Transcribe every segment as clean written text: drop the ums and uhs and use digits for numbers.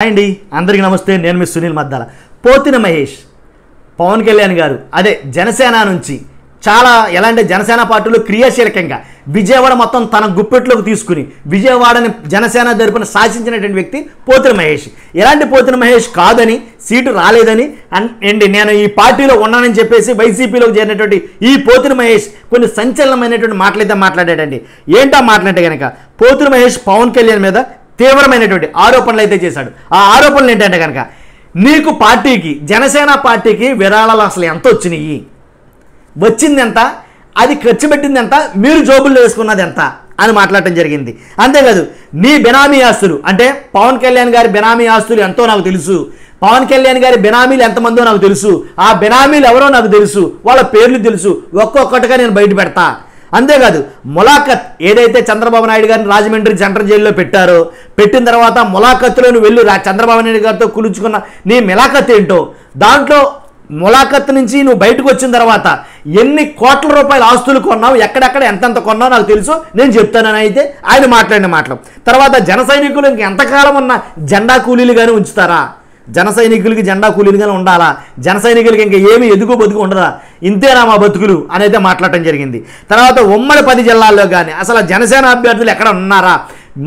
అండి అందరికీ నమస్తే. నేను మీ సునీల్ మద్దాల. పోతిన మహేష్ పవన్ కళ్యాణ్ గారు అదే జనసేన నుంచి చాలా ఎలాంటి జనసేన పార్టీలో క్రియాశీలకంగా విజయవాడ మొత్తం తన గుప్పెట్లోకి తీసుకుని విజయవాడని జనసేన తరపున శాసించినటువంటి వ్యక్తి పోతిన మహేష్. ఎలాంటి పోతిన మహేష్ కాదని, సీటు రాలేదని అండి నేను ఈ పార్టీలో ఉన్నానని చెప్పేసి వైసీపీలోకి చేరినటువంటి ఈ పోతిన మహేష్ కొన్ని సంచలనమైనటువంటి మాటలైతే మాట్లాడాడండి. ఏంటా మాట్లాడితే కనుక పోతిన మహేష్ పవన్ కళ్యాణ్ మీద తీవ్రమైనటువంటి ఆరోపణలు అయితే చేశాడు. ఆ ఆరోపణలు ఏంటంటే కనుక నీకు పార్టీకి జనసేన పార్టీకి విరాళాలు అసలు ఎంత వచ్చినాయి, వచ్చింది ఎంత, అది ఖర్చు పెట్టింది ఎంత, మీరు జోబుల్లో వేసుకున్నది ఎంత అని మాట్లాడటం జరిగింది. అంతేకాదు నీ బెనామీ ఆస్తులు అంటే పవన్ కళ్యాణ్ గారి బెనామీ ఆస్తులు ఎంతో నాకు తెలుసు, పవన్ కళ్యాణ్ గారి బెనామీలు ఎంతమందో నాకు తెలుసు, ఆ బెనామీలు ఎవరో నాకు తెలుసు, వాళ్ళ పేర్లు తెలుసు, ఒక్కొక్కటిగా నేను బయట పెడతా. అంతేకాదు ములాఖత్ ఏదైతే చంద్రబాబు నాయుడు గారిని రాజమండ్రి సెంట్రల్ జైల్లో పెట్టారో, పెట్టిన తర్వాత ములాఖత్తులో నువ్వు వెళ్ళి చంద్రబాబు నాయుడు గారితో కులుచుకున్న నీ ములాఖత్ ఏంటో, దాంట్లో ములాఖత్ నుంచి నువ్వు బయటకు వచ్చిన తర్వాత ఎన్ని కోట్ల రూపాయల ఆస్తులు కొన్నావు, ఎక్కడెక్కడ ఎంతెంత కొన్నావు నాకు తెలుసు, నేను చెప్తానని అయితే ఆయన మాట్లాడిన మాటలు. తర్వాత జన సైనికులు ఇంకెంతకాలం ఉన్న జెండా కూలీలుగానే ఉంచుతారా, జన సైనికులకి జెండా కూలీలుగానే ఉండాలా, జన సైనికులకి ఇంకా ఏమి ఎదుగు బతుకు ఉండదా, ఇంతేనా మా బతుకులు అనేది మాట్లాడటం జరిగింది. తర్వాత ఉమ్మడి 10 జిల్లాల్లో కానీ అసలు జనసేన అభ్యర్థులు ఎక్కడ ఉన్నారా,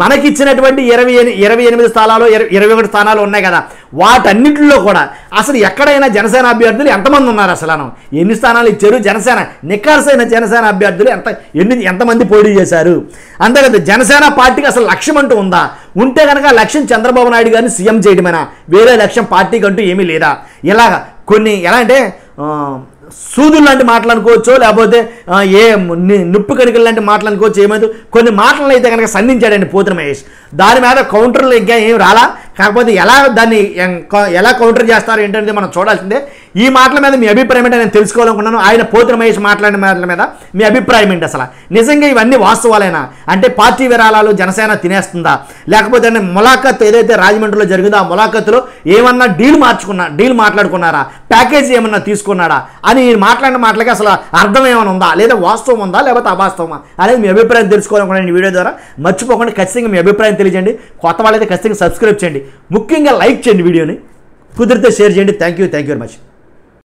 మనకిచ్చినటువంటి 28 స్థానాలు 21 స్థానాలు ఉన్నాయి కదా, వాటన్నింటిలో కూడా అసలు ఎక్కడైనా జనసేన అభ్యర్థులు ఎంతమంది ఉన్నారు, అసలు ఎన్ని స్థానాలు ఇచ్చారు, జనసేన నిఖార్సైన జనసేన అభ్యర్థులు ఎంతమంది పోటీ చేశారు, అంతేకాదు జనసేన పార్టీకి అసలు లక్ష్యం అంటూ ఉందా, ఉంటే కనుక లక్ష్యం చంద్రబాబు నాయుడు గారిని సీఎం చేయడమేనా, వేరే లక్ష్యం పార్టీకి అంటూ ఏమీ లేదా. ఇలాగా కొన్ని ఎలా అంటే సూదులు లాంటి మాటలు అనుకోవచ్చు, లేకపోతే ఏ నిప్పు కణికలు లాంటి మాటలు అనుకోవచ్చు, ఏమైంది కొన్ని మాటలను అయితే కనుక సంధించాడండి పోతిన మహేష్. దాని మీద కౌంటర్లు ఇంకా ఏం రాలా, కాకపోతే దాన్ని ఎలా కౌంటర్ చేస్తారు ఏంటనేది మనం చూడాల్సిందే. ఈ మాటల మీద మీ అభిప్రాయం ఏంటో నేను తెలుసుకోవాలనుకున్నాను. ఆయన పోతిన మహేష్ మాట్లాడిన మాటల మీద మీ అభిప్రాయం ఏంటి, అసలు నిజంగా ఇవన్నీ వాస్తవాలేనా, అంటే పార్టీ విరాళాలు జనసేన తినేస్తుందా, లేకపోతే ములాఖత్ ఏదైతే రాజమండ్రిలో జరిగిందో ఆ ములాఖత్తులో ఏమన్నా డీల్ మాట్లాడుకున్నారా, ప్యాకేజీ ఏమన్నా తీసుకున్నాడా అని మాట్లాడిన మాటలకి అసలు అర్థం ఏమైనా ఉందా, లేదా వాస్తవం ఉందా లేకపోతే అవాస్తవమా అనేది మీ అభిప్రాయం తెలుసుకోవాలనుకున్నాను ఈ వీడియో ద్వారా. మర్చిపోకుండా ఖచ్చితంగా మీ అభిప్రాయం తెలియజేయండి. కొత్త వాళ్ళైతే ఖచ్చితంగా సబ్స్క్రైబ్ చేయండి, ముఖ్యంగా లైక్ చేయండి, వీడియోని కుదిరితే షేర్ చేయండి. Thank you very much.